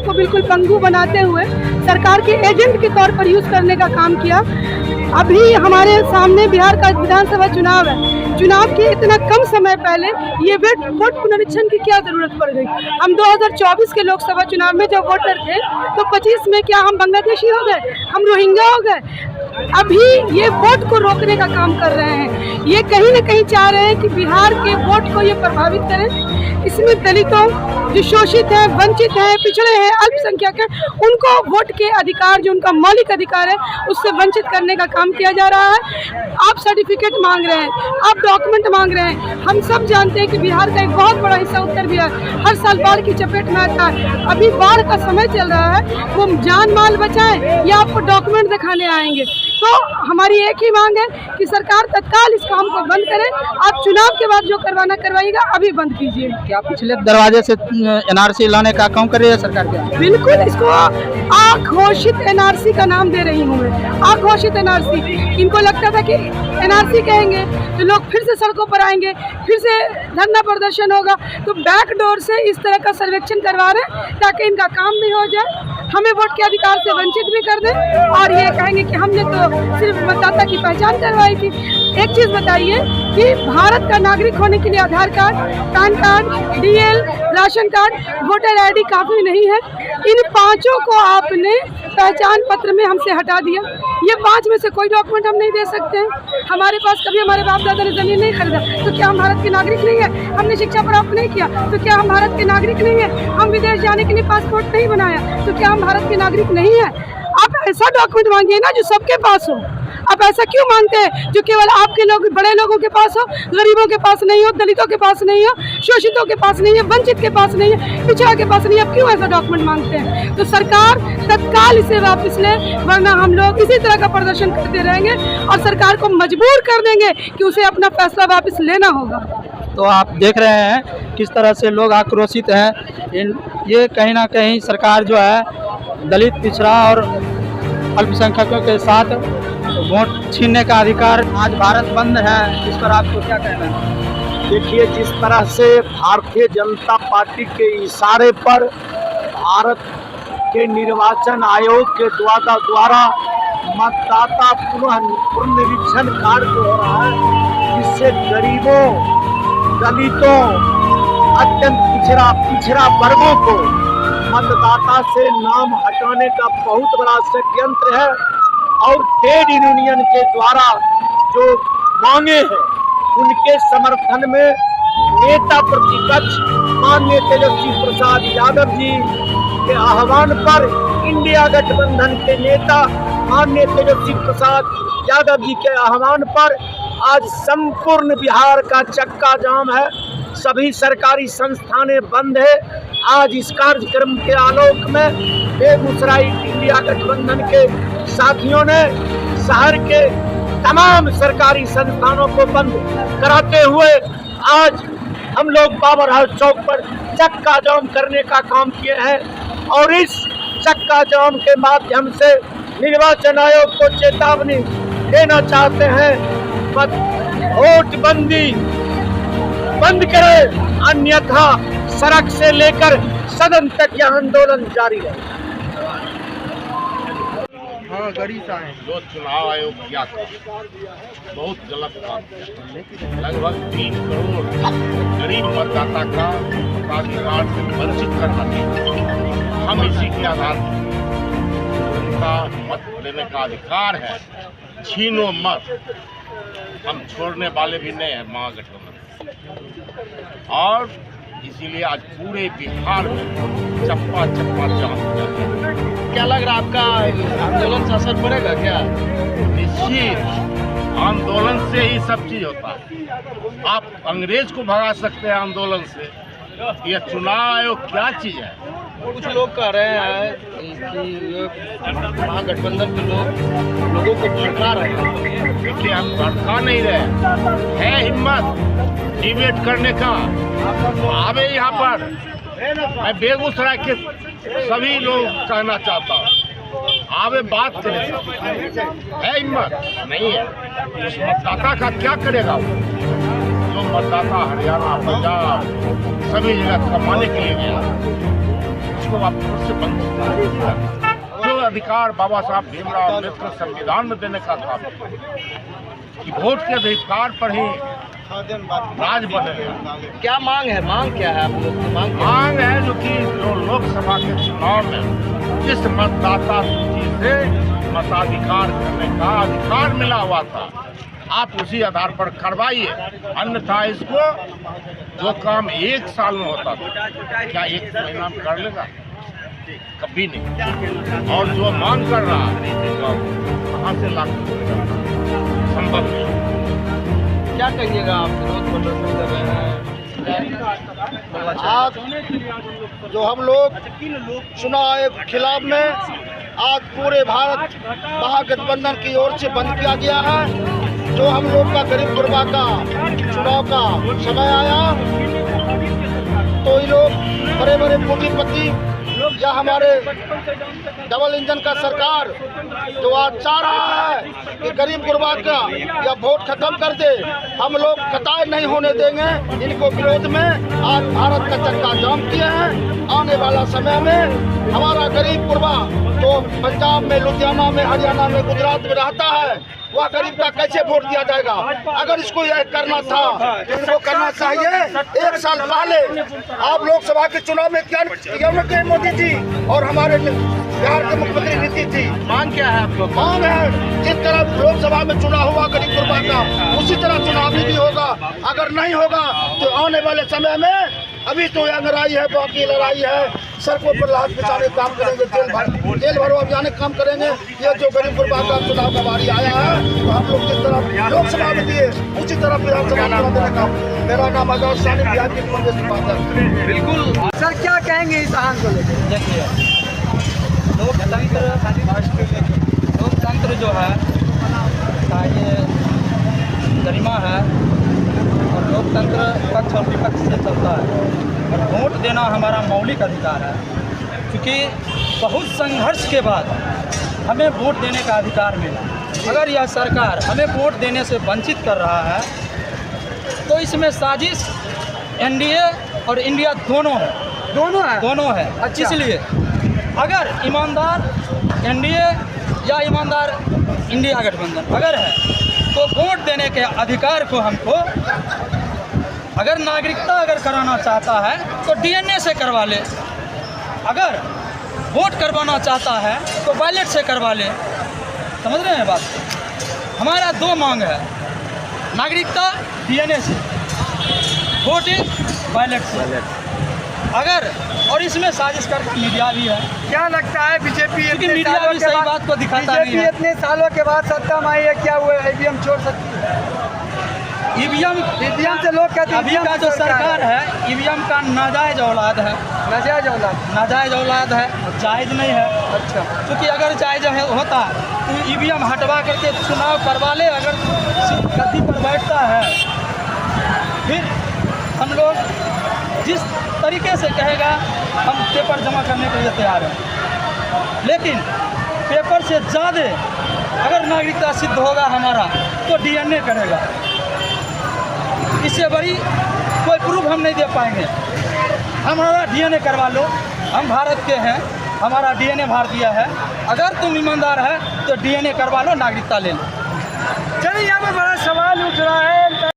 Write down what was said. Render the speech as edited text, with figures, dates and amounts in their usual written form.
को बिल्कुल पंगु बनाते हुए सरकार के एजेंट के तौर पर यूज़ करने का काम किया। अभी हमारे सामने बिहार का विधानसभा चुनाव है। चुनाव के इतना कम समय पहले ये वोट पुनरीक्षण की क्या ज़रूरत पड़ गई? हम 2024 के लोकसभा चुनाव में जब वोटर थे तो 25 में क्या हम बांग्लादेशी हो गए, हम रोहिंग्या हो गए? अभी ये वोट को रोकने का काम कर रहे हैं। ये कहीं न कहीं चाह रहे हैं कि बिहार के वोट को ये प्रभावित करें। इसमें दलितों, जो शोषित हैं, वंचित हैं, पिछड़े हैं, अल्पसंख्यक हैं, उनको वोट के अधिकार, जो उनका मौलिक अधिकार है, उससे वंचित करने का काम किया जा रहा है। आप सर्टिफिकेट मांग रहे हैं, आप डॉक्यूमेंट मांग रहे हैं। हम सब जानते हैं कि बिहार का एक बहुत बड़ा हिस्सा उत्तर बिहार हर साल बाढ़ की चपेट में आता है। अभी बाढ़ का समय चल रहा है, वो जान माल बचाएं या आपको डॉक्यूमेंट दिखाने आएंगे? तो हमारी एक ही मांग है कि सरकार तत्काल इस काम को बंद करे। आप चुनाव के बाद जो करवाना करवाइएगा, अभी बंद कीजिए। क्या पिछले दरवाजे से एनआरसी लाने का काम कर रही है सरकार? क्या बिल्कुल, इसको अघोषित एनआरसी का नाम दे रही हूँ मैं, अघोषित एनआरसी। इनको लगता था कि एनआरसी कहेंगे तो लोग फिर से सड़कों पर आएंगे, फिर से धरना प्रदर्शन होगा, तो बैक डोर से इस तरह का सर्वेक्षण करवा रहे हैं ताकि इनका काम भी हो जाए, हमें वोट के अधिकार से वंचित भी कर दें और ये कहेंगे कि हमने तो सिर्फ मतदाता की पहचान करवाई थी। एक चीज़ बताइए कि भारत का नागरिक होने के लिए Aadhaar card, pan card, DL, ration card, voter ID काफ़ी नहीं है। इन पांचों को आपने पहचान पत्र में हमसे हटा दिया। ये 5 में से कोई डॉक्यूमेंट हम नहीं दे सकते हैं। हमारे पास कभी हमारे बाप दादा ने ज़मीन नहीं खरीदा तो क्या हम भारत के नागरिक नहीं है? हमने शिक्षा प्राप्त नहीं किया तो क्या हम भारत के नागरिक नहीं है? हम विदेश जाने के लिए पासपोर्ट नहीं बनाया तो क्या हम भारत के नागरिक नहीं है? आप ऐसा डॉक्यूमेंट मांगिए ना जो सबके पास हो। आप ऐसा क्यों मांगते हैं जो केवल आपके लोग, बड़े लोगों के पास हो, गरीबों के पास नहीं हो, दलितों के पास नहीं हो, शोषितों के पास नहीं है, वंचित के पास नहीं है, पिछड़ा के पास नहीं है? आप क्यों ऐसा डॉक्यूमेंट मांगते हैं? तो सरकार तत्काल इसे वापस ले, वरना हम लोग इसी तरह का प्रदर्शन करते रहेंगे और सरकार को मजबूर कर देंगे कि उसे अपना फैसला वापस लेना होगा। तो आप देख रहे हैं किस तरह से लोग आक्रोशित हैं। ये कहीं ना कहीं सरकार जो है दलित, पिछड़ा और अल्पसंख्यकों के साथ वोट छीनने का अधिकार। आज भारत बंद है, इस पर आपको क्या कहना है? देखिए, जिस तरह से भारतीय जनता पार्टी के इशारे पर भारत के निर्वाचन आयोग के द्वारा मतदाता पुनरीक्षण कार्य हो रहा है, जिससे गरीबों, दलितों, अत्यंत पिछड़ा वर्गों को मतदाता से नाम हटाने का बहुत बड़ा षड्यंत्र है। और ट्रेड यूनियन के द्वारा जो मांगे हैं उनके समर्थन में नेता प्रतिपक्ष माननीय तेजस्वी प्रसाद यादव जी के आह्वान पर, इंडिया गठबंधन के नेता माननीय तेजस्वी प्रसाद यादव जी के आह्वान पर आज संपूर्ण बिहार का चक्का जाम है। सभी सरकारी संस्थानें बंद है। आज इस कार्यक्रम के आलोक में बेगूसराय इंडिया गठबंधन के साथियों ने शहर के तमाम सरकारी संस्थानों को बंद कराते हुए आज हम लोग बाबर हाउस चौक पर चक्का जाम करने का काम किए हैं। और इस चक्का जाम के माध्यम से निर्वाचन आयोग को चेतावनी देना चाहते हैं, वोटबंदी बंद करें, अन्यथा सड़क से लेकर सदन तक यह आंदोलन जारी है। हाँ, गरीब है जो चुनाव आयोग किया था बहुत गलत बात किया। लगभग 3 करोड़ गरीब मतदाता का मताधिकार से वंचित करना चाहिए। हम इसी के आधार पर उनका मत लेने का अधिकार है, छीनो मत। हम छोड़ने वाले भी नहीं हैं महागठबंधन, और इसीलिए आज पूरे बिहार में चप्पा चप्पा जाम किया है। क्या लग रहा है आपका आंदोलन से असर पड़ेगा क्या? निश्चित, आंदोलन से ही सब चीज होता है। आप अंग्रेज को भगा सकते हैं आंदोलन से, यह चुनाव आयोग क्या चीज है? कुछ लोग कह रहे हैं कि महागठबंधन के लोगों को भड़का रहे हैं। देखिए, हम भड़का नहीं रहे हैं, हिम्मत डिबेट करने का आवे यहाँ पर। मैं बेगूसराय के सभी लोग कहना चाहता हूँ, आवे बात करें, है हिम्मत नहीं है। इस मतदाता का क्या करेगा वो? जो मतदाता हरियाणा, पंजाब सभी जगह कमाने के लिए गया, उसको वापस से वंचित कर जो अधिकार बाबा साहब भीमराव अम्बेडकर संविधान में देने का था कि वोट के अधिकार पर ही राज बनेगा। क्या मांग है? मांग क्या है आप लोग की? मांग है जो कि जो लोकसभा के चुनाव में जिस मतदाता सूची से मताधिकार करने का अधिकार मिला हुआ था आप उसी आधार पर करवाइए, अन्यथा इसको जो काम 1 साल में होता था क्या 1 महीना में कर लेगा? कभी नहीं। और जो मांग कर रहा है कहाँ से लागू करेगा? संभव नहीं। क्या कहिएगा आप? विरोध प्रदर्शन कर रहे हैं आज जो हम लोग चुनाव के खिलाफ में आज पूरे भारत महागठबंधन की ओर से बंद किया गया है। जो हम लोग का गरीब गुरबा का चुनाव का समय आया तो ये लोग बड़े बड़े पूंजीपति या हमारे डबल इंजन का सरकार जो आज चाह रहा है कि गरीब गुरबा का या वोट खत्म कर दे, हम लोग कतार नहीं होने देंगे। इनको विरोध में आज भारत का चक्का जाम किए हैं। आने वाला समय में हमारा गरीब गुरबा जो पंजाब में, लुधियाना में, हरियाणा में, गुजरात में रहता है वह गरीब का कैसे वोट दिया जाएगा? अगर इसको यह करना था इनको करना चाहिए 1 साल पहले। आप लोकसभा के चुनाव में क्या मोदी जी और हमारे बिहार के मुख्यमंत्री नीति थी। मांग क्या है आप लोग? मांग है जिस तरह लोकसभा में चुनाव हुआ गरीब गुरबा का उसी तरह चुनाव भी होगा। अगर नहीं होगा तो आने वाले समय में अभी तो यह लड़ाई है, बाकी लड़ाई है, सड़कों पर लाश बिछाने काम करेंगे, जेल भरो अभियान काम करेंगे। ये जो गरीब गुरबा का चुनाव का बारी आया है तो हम लोग जिस तरह लोकसभा में दिए उसी तरह विधानसभा में देने का। मेरा नाम आजाद सानी, बिहार की कांग्रेस पार्टी। बिल्कुल सर, क्या कहेंगे इस आह्वान को लेकर? देखिए, लोकतंत्र जो है का ये गरिमा है और लोकतंत्र पक्ष और विपक्ष से चलता है और वोट देना हमारा मौलिक अधिकार है। क्योंकि बहुत संघर्ष के बाद हमें वोट देने का अधिकार मिला। अगर यह सरकार हमें वोट देने से वंचित कर रहा है तो इसमें साजिश एनडीए और इंडिया दोनों है। अच्छा। इसलिए अगर ईमानदार एनडीए या ईमानदार इंडिया गठबंधन अगर है तो वोट देने के अधिकार को हमको, अगर नागरिकता अगर कराना चाहता है तो डीएनए से करवा ले, अगर वोट करवाना चाहता है तो बैलेट से करवा ले। समझ रहे हैं बात? हमारा 2 मांग है, नागरिकता डीएनए से, वोटिंग बैलेट से। अगर और इसमें साजिश करता मीडिया भी है। क्या लगता है बीजेपी मीडिया भी सही बात को दिखाता नहीं है। इतने सालों के बाद सत्ता में आई है, क्या वो ईवीएम छोड़ सकती है? ईवीएम से लोग कहते हैं अभी का जो सरकार है ईवीएम का नाजायज औलाद है। नाजायज औलाद है, जायज़ नहीं है। अच्छा, क्योंकि अगर जायज़ होता तो ईवीएम हटवा करके चुनाव करवा ले। अगर गद्दी पर बैठता है फिर हम लोग जिस तरीके से कहेगा हम पेपर जमा करने के लिए तैयार हैं, लेकिन पेपर से ज़्यादा अगर नागरिकता सिद्ध होगा हमारा तो डीएनए करेगा। इससे बड़ी कोई प्रूफ हम नहीं दे पाएंगे। हमारा डीएनए करवा लो, हम भारत के हैं, हमारा डीएनए भारतीय है। अगर तुम ईमानदार है तो डीएनए करवा लो, नागरिकता ले लो। चलिए, यहाँ पर बड़ा सवाल उठ रहा है।